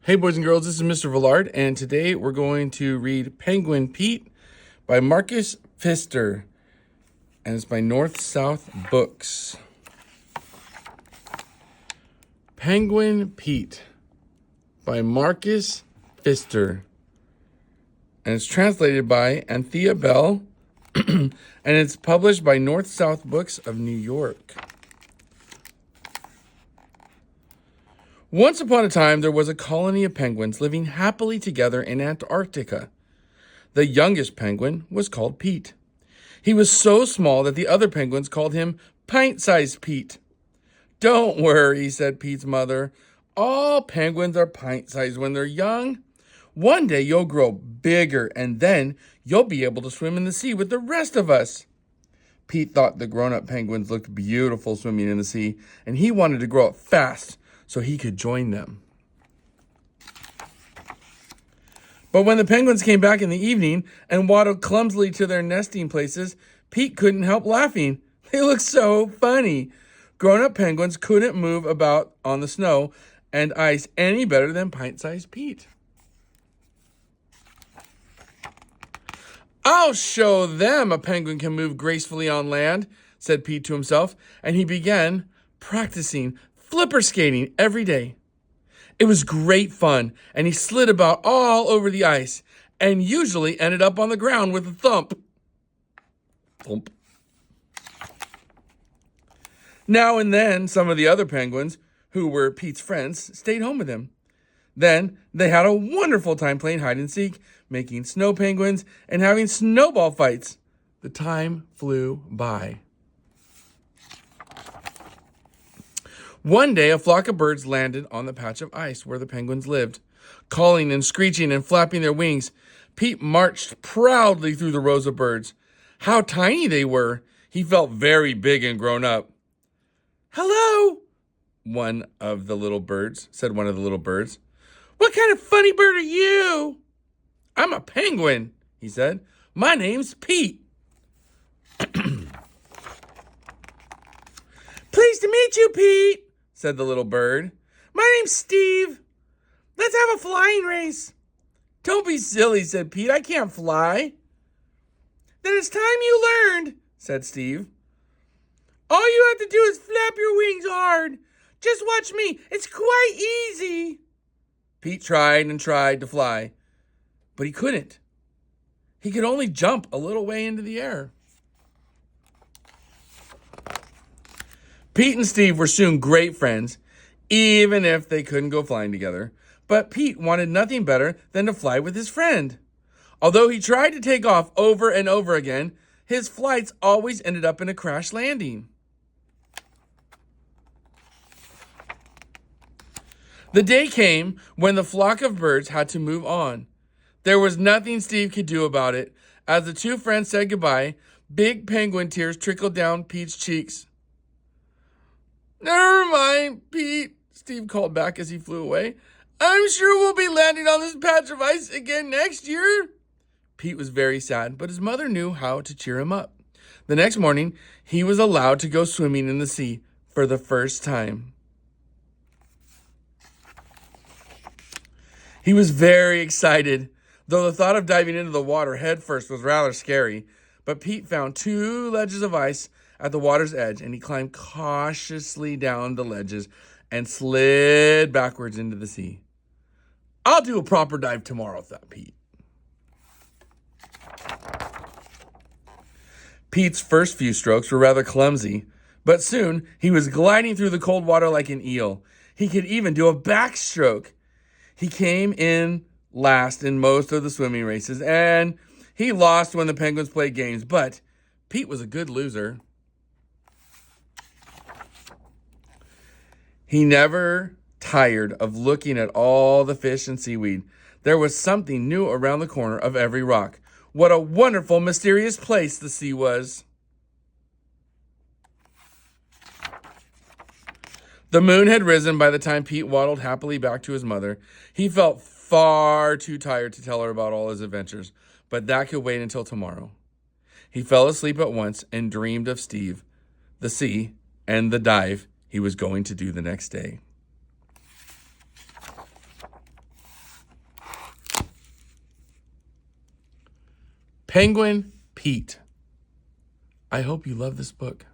Hey boys and girls, this is Mr. Villard, and today we're going to read Penguin Pete by Marcus Pfister, and it's by North South Books. Penguin Pete by Marcus Pfister, and it's translated by Anthea Bell, and it's published by North South Books of New York. Once upon a time, there was a colony of penguins living happily together in Antarctica. The youngest penguin was called Pete. He was so small that the other penguins called him Pint-Sized Pete. "Don't worry," said Pete's mother. "All penguins are pint-sized when they're young. One day you'll grow bigger, and then you'll be able to swim in the sea with the rest of us." Pete thought the grown-up penguins looked beautiful swimming in the sea, and he wanted to grow up fast so he could join them. But when the penguins came back in the evening and waddled clumsily to their nesting places, Pete couldn't help laughing. They looked so funny. Grown-up penguins couldn't move about on the snow and ice any better than Pint-Sized Pete. "I'll show them a penguin can move gracefully on land," said Pete to himself, and he began practicing flipper skating every day. It was great fun, and he slid about all over the ice and usually ended up on the ground with a thump. Thump. Now and then, some of the other penguins, who were Pete's friends, stayed home with him. Then they had a wonderful time playing hide and seek, making snow penguins, and having snowball fights. The time flew by. One day, a flock of birds landed on the patch of ice where the penguins lived. Calling and screeching and flapping their wings, Pete marched proudly through the rows of birds. How tiny they were! He felt very big and grown up. "Hello," said one of the little birds. "What kind of funny bird are you?" "I'm a penguin," he said. "My name's Pete." "Pleased to meet you, Pete," said the little bird. "My name's Steve. Let's have a flying race." "Don't be silly," said Pete. "I can't fly." "Then it's time you learned," said Steve. "All you have to do is flap your wings hard. Just watch me. It's quite easy." Pete tried and tried to fly, but he couldn't. He could only jump a little way into the air. Pete and Steve were soon great friends, even if they couldn't go flying together. But Pete wanted nothing better than to fly with his friend. Although he tried to take off over and over again, his flights always ended up in a crash landing. The day came when the flock of birds had to move on. There was nothing Steve could do about it. As the two friends said goodbye, big penguin tears trickled down Pete's cheeks. "Never mind, Pete," Steve called back as he flew away. "I'm sure we'll be landing on this patch of ice again next year." Pete was very sad, but his mother knew how to cheer him up. The next morning, he was allowed to go swimming in the sea for the first time. He was very excited, though the thought of diving into the water head first was rather scary. But Pete found two ledges of ice at the water's edge, and he climbed cautiously down the ledges and slid backwards into the sea. "I'll do a proper dive tomorrow," thought Pete. Pete's first few strokes were rather clumsy, but soon he was gliding through the cold water like an eel. He could even do a backstroke. He came in last in most of the swimming races, and he lost when the penguins played games, but Pete was a good loser. He never tired of looking at all the fish and seaweed. There was something new around the corner of every rock. What a wonderful, mysterious place the sea was. The moon had risen by the time Pete waddled happily back to his mother. He felt far too tired to tell her about all his adventures, but that could wait until tomorrow. He fell asleep at once and dreamed of Steve, the sea, and the dive he was going to do the next day. Penguin Pete. I hope you love this book.